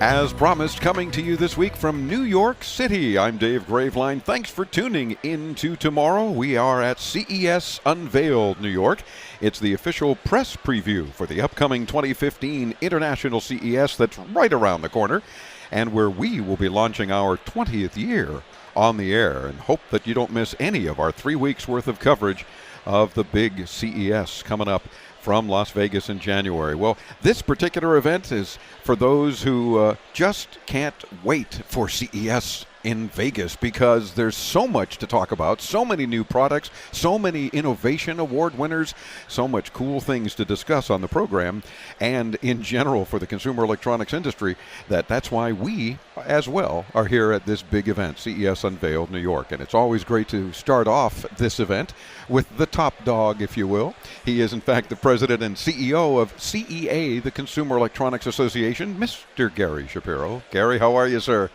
As promised, coming to you this week from New York City, I'm Dave Graveline. Thanks for tuning in to tomorrow. We are at CES Unveiled, New York. It's the official press preview for the upcoming 2015 International CES that's right around the corner, and where we will be launching our 20th year on the air, and hope that you don't miss any of our 3 weeks worth of coverage of the big CES coming up from Las Vegas in January. Well, this particular event is for those who just can't wait for CES in Vegas, because there's so much to talk about, so many new products, so many innovation award winners, so much cool things to discuss on the program and in general for the consumer electronics industry, that's why we as well are here at this big event, CES Unveiled New York. And it's always great to start off this event with the top dog, if you will. He is in fact the president and CEO of CEA, the Consumer Electronics Association, Mr. Gary Shapiro. Gary, how are you, sir?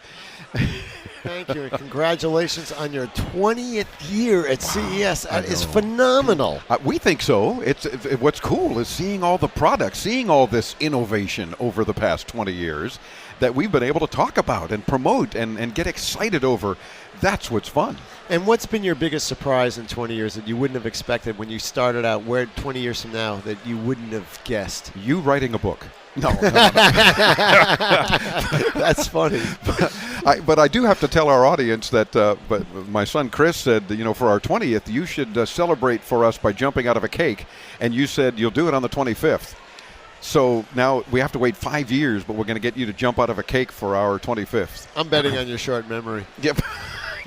Thank you, and congratulations on your 20th year at CES. That is phenomenal. We think so. What's cool is seeing all the products, seeing all this innovation over the past 20 years that we've been able to talk about and promote and get excited over. That's what's fun. And what's been your biggest surprise in 20 years that you wouldn't have expected when you started out, where 20 years from now, that you wouldn't have guessed? You writing a book. No. That's funny. But I do have to tell our audience that but my son Chris said, for our 20th, you should celebrate for us by jumping out of a cake. And you said you'll do it on the 25th. So now we have to wait 5 years, but we're going to get you to jump out of a cake for our 25th. I'm betting on your short memory. Yep.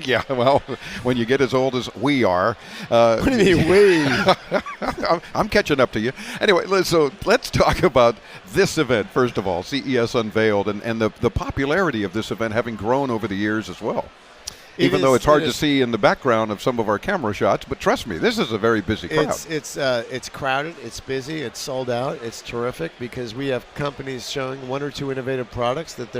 Yeah, well, when you get as old as we are. What do you mean we? I'm catching up to you. Anyway, so let's talk about this event, first of all, CES Unveiled, and the popularity of this event having grown over the years as well. Even though it's hard to see in the background of some of our camera shots, but trust me, this is a very busy crowd. It's crowded, it's busy, it's sold out, it's terrific, because we have companies showing one or two innovative products that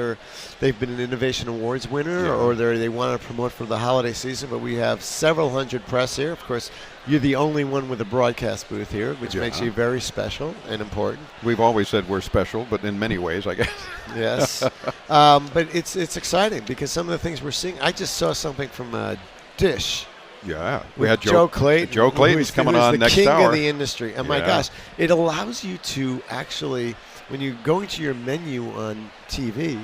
they've been an Innovation Awards winner, or they want to promote for the holiday season. But we have several hundred press here. Of course, you're the only one with a broadcast booth here, which makes you very special and important. We've always said we're special, but in many ways, I guess. Yes. But it's exciting, because some of the things we're seeing, I just saw something from Dish. Yeah. We had Joe Clayton. Joe Clayton's coming on next hour. The king of the industry. And my gosh, it allows you to actually, when you go into your menu on TV,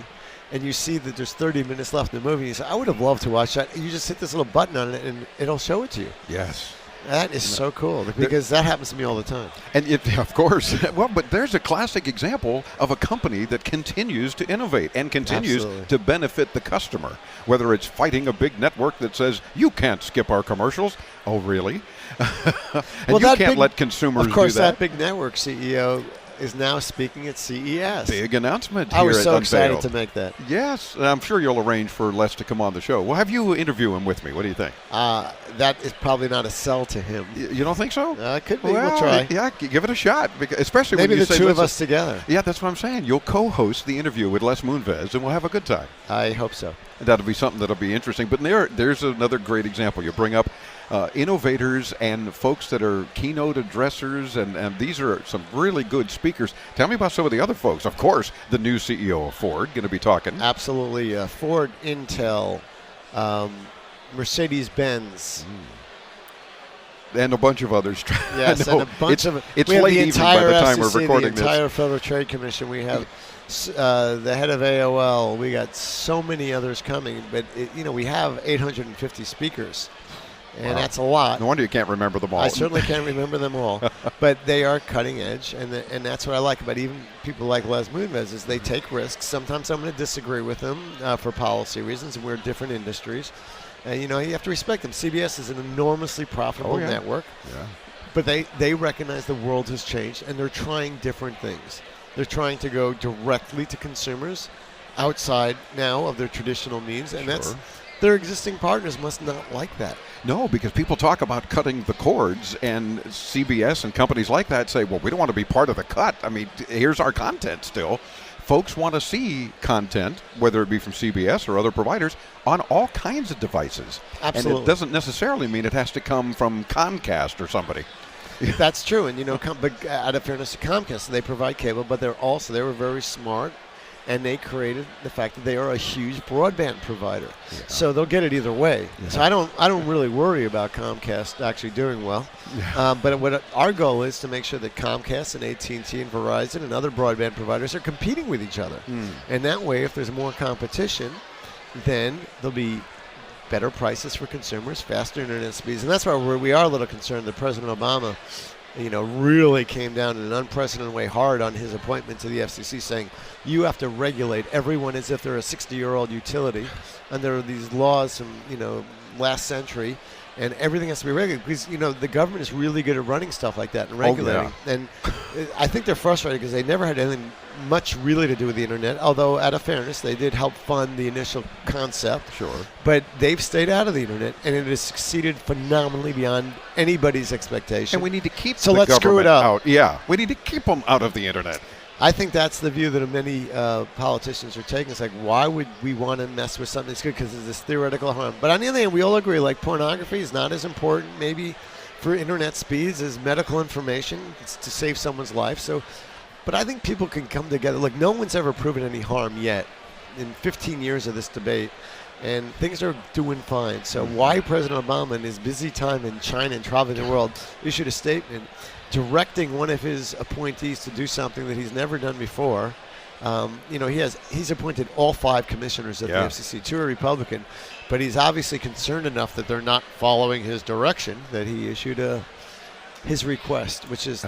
and you see that there's 30 minutes left in the movie, you say, I would have loved to watch that. And you just hit this little button on it, and it'll show it to you. Yes. That is so cool, because that happens to me all the time. And of course, well, but there's a classic example of a company that continues to innovate and continues to benefit the customer, whether it's fighting a big network that says, you can't skip our commercials. Oh, really? And you can't let consumers do that. Of course, that big network CEO is now speaking at CES. Big announcement here I was so at excited Unveiled. to make that. Yes, and I'm sure you'll arrange for Les to come on the show. Well, have you interview him with me? What do you think? That is probably not a sell to him. You don't think so? It could be. Well, we'll try. Yeah, give it a shot, especially maybe when you say the two of us together. Yeah, that's what I'm saying. You'll co-host the interview with Les Moonves, and we'll have a good time. I hope so. That'll be something that'll be interesting. But there's another great example. You bring up innovators and folks that are keynote addressers, and these are some really good speakers. Tell me about some of the other folks. Of course, the new CEO of Ford going to be talking. Absolutely. Ford, Intel, Mercedes-Benz. And a bunch of others. Yes, and a bunch of... It's late evening by the time we're recording this. The entire Federal Trade Commission. We have the head of AOL. We got so many others coming. But, we have 850 speakers. And that's a lot. No wonder you can't remember them all. I certainly can't remember them all. But they are cutting edge, and that's what I like about even people like Les Moonves, is they take risks. Sometimes I'm going to disagree with them for policy reasons, and we're different industries. And, you have to respect them. CBS is an enormously profitable network. Yeah. But they recognize the world has changed, and they're trying different things. They're trying to go directly to consumers outside now of their traditional means, and their existing partners must not like that. No, because people talk about cutting the cords, and CBS and companies like that say, well, we don't want to be part of the cut. I mean, here's our content still. Folks want to see content, whether it be from CBS or other providers, on all kinds of devices. Absolutely. And it doesn't necessarily mean it has to come from Comcast or somebody. That's true. And, but out of fairness to Comcast, they provide cable, but they were very smart and they created the fact that they are a huge broadband provider. So they'll get it either way. So I don't really worry about Comcast actually doing well. But what our goal is to make sure that Comcast and AT&T and Verizon and other broadband providers are competing with each other. And that way, if there's more competition, then there'll be better prices for consumers, faster internet speeds. And that's why we are a little concerned that President Obama really came down in an unprecedented way hard on his appointment to the FCC, saying you have to regulate everyone as if they're a 60-year-old utility under these laws from last century, and everything has to be regulated because the government is really good at running stuff like that and regulating. And I think they're frustrated because they never had anything much really to do with the internet, although out of fairness they did help fund the initial concept. Sure. But they've stayed out of the internet, and it has succeeded phenomenally beyond anybody's expectation. And we need to keep so the let's screw it up. out. Yeah, we need to keep them out of the internet. I think that's the view that many politicians are taking. It's like, why would we want to mess with something that's good because of this theoretical harm? But on the other hand, we all agree, like, pornography is not as important maybe for internet speeds as medical information. It's to save someone's life. So, but I think people can come together. Look, no one's ever proven any harm yet in 15 years of this debate, and things are doing fine. So why President Obama in his busy time in China and traveling the world issued a statement directing one of his appointees to do something that he's never done before. He's appointed all 5 commissioners at the FCC. 2 are Republican, but he's obviously concerned enough that they're not following his direction that he issued his request, which has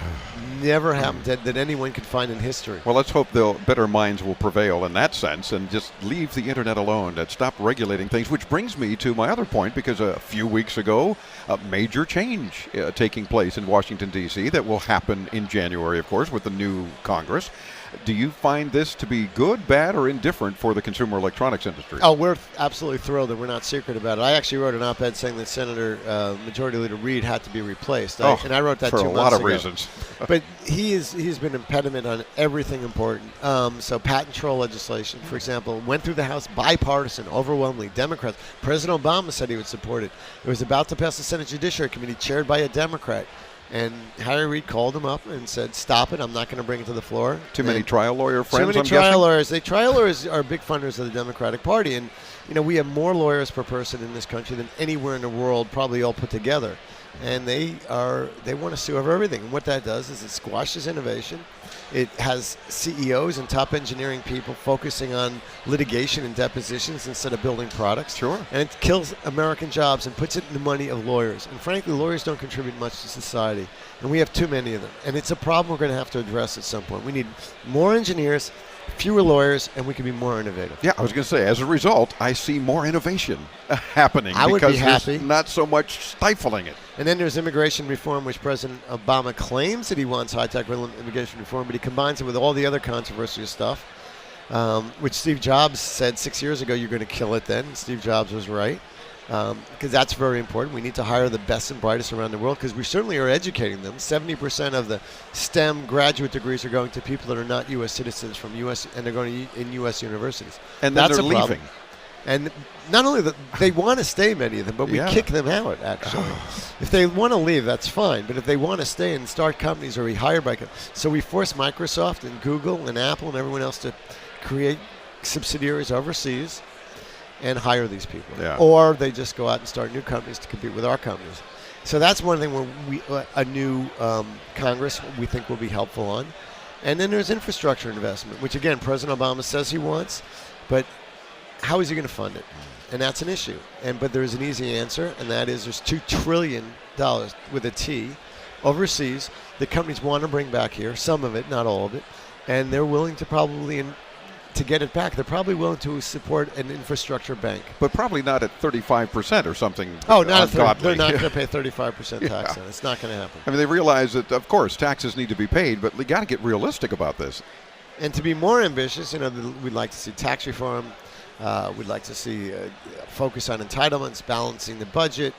never happened that anyone could find in history. Well, let's hope better minds will prevail in that sense and just leave the internet alone and stop regulating things, which brings me to my other point, because a few weeks ago, a major change taking place in Washington, D.C. that will happen in January, of course, with the new Congress. Do you find this to be good, bad, or indifferent for the consumer electronics industry? Oh, we're absolutely thrilled, and we're not secret about it. I actually wrote an op-ed saying that Senator Majority Leader Reid had to be replaced. And I wrote that 2 months ago. For a lot of reasons. But he's been an impediment on everything important. So patent troll legislation, for example, went through the House bipartisan, overwhelmingly Democrats. President Obama said he would support it. It was about to pass the Senate Judiciary Committee, chaired by a Democrat. And Harry Reid called him up and said, stop it, I'm not going to bring it to the floor. Too many trial lawyer friends, Too many trial lawyers. Trial lawyers are big funders of the Democratic Party. And, we have more lawyers per person in this country than anywhere in the world, probably all put together. And they want to sue over everything. And what that does is it squashes innovation. It has CEOs and top engineering people focusing on litigation and depositions instead of building products. Sure. And it kills American jobs and puts it in the money of lawyers. And frankly, lawyers don't contribute much to society. And we have too many of them. And it's a problem we're going to have to address at some point. We need more engineers, fewer lawyers, and we can be more innovative. Yeah, I was going to say, as a result, I see more innovation happening. I would be happy. There's not so much stifling it. And then there's immigration reform, which President Obama claims that he wants high-tech immigration reform, but he combines it with all the other controversial stuff, which Steve Jobs said 6 years ago, you're going to kill it then. Steve Jobs was right, because that's very important. We need to hire the best and brightest around the world, because we certainly are educating them. 70% of the STEM graduate degrees are going to people that are not U.S. citizens from U.S., and they're going to in U.S. universities. And then they're leaving. And not only that, they want to stay, many of them, but we kick them out, actually. If they want to leave, that's fine. But if they want to stay and start companies or be hired by companies. So we force Microsoft and Google and Apple and everyone else to create subsidiaries overseas and hire these people. Yeah. Or they just go out and start new companies to compete with our companies. So that's one thing where a new Congress we think will be helpful on. And then there's infrastructure investment, which, again, President Obama says he wants, but how is he going to fund it? And that's an issue. But there's an easy answer, and that is there's $2 trillion with a T overseas that companies want to bring back here, some of it, not all of it, and they're willing to probably, to get it back, they're probably willing to support an infrastructure bank. But probably not at 35% or something. Oh, not ungodly. They're not going to pay 35% tax on it. It's not going to happen. I mean, they realize that, of course, taxes need to be paid, but they got to get realistic about this. And to be more ambitious, we'd like to see tax reform. We'd like to see a focus on entitlements, balancing the budget,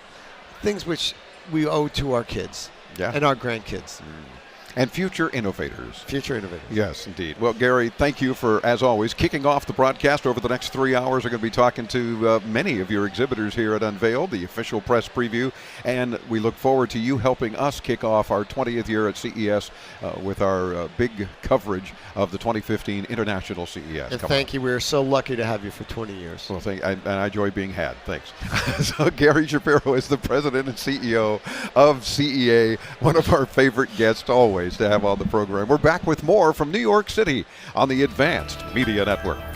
things which we owe to our kids and our grandkids. And future innovators. Future innovators. Yes, indeed. Well, Gary, thank you for, as always, kicking off the broadcast. Over the next 3 hours, we're going to be talking to many of your exhibitors here at Unveiled, the official press preview, and we look forward to you helping us kick off our 20th year at CES with our big coverage of the 2015 International CES. And thank you. We're so lucky to have you for 20 years. Well, and I enjoy being had. Thanks. So Gary Shapiro is the president and CEO of CEA, one of our favorite guests always to have on the program. We're back with more from New York City on the Advanced Media Network.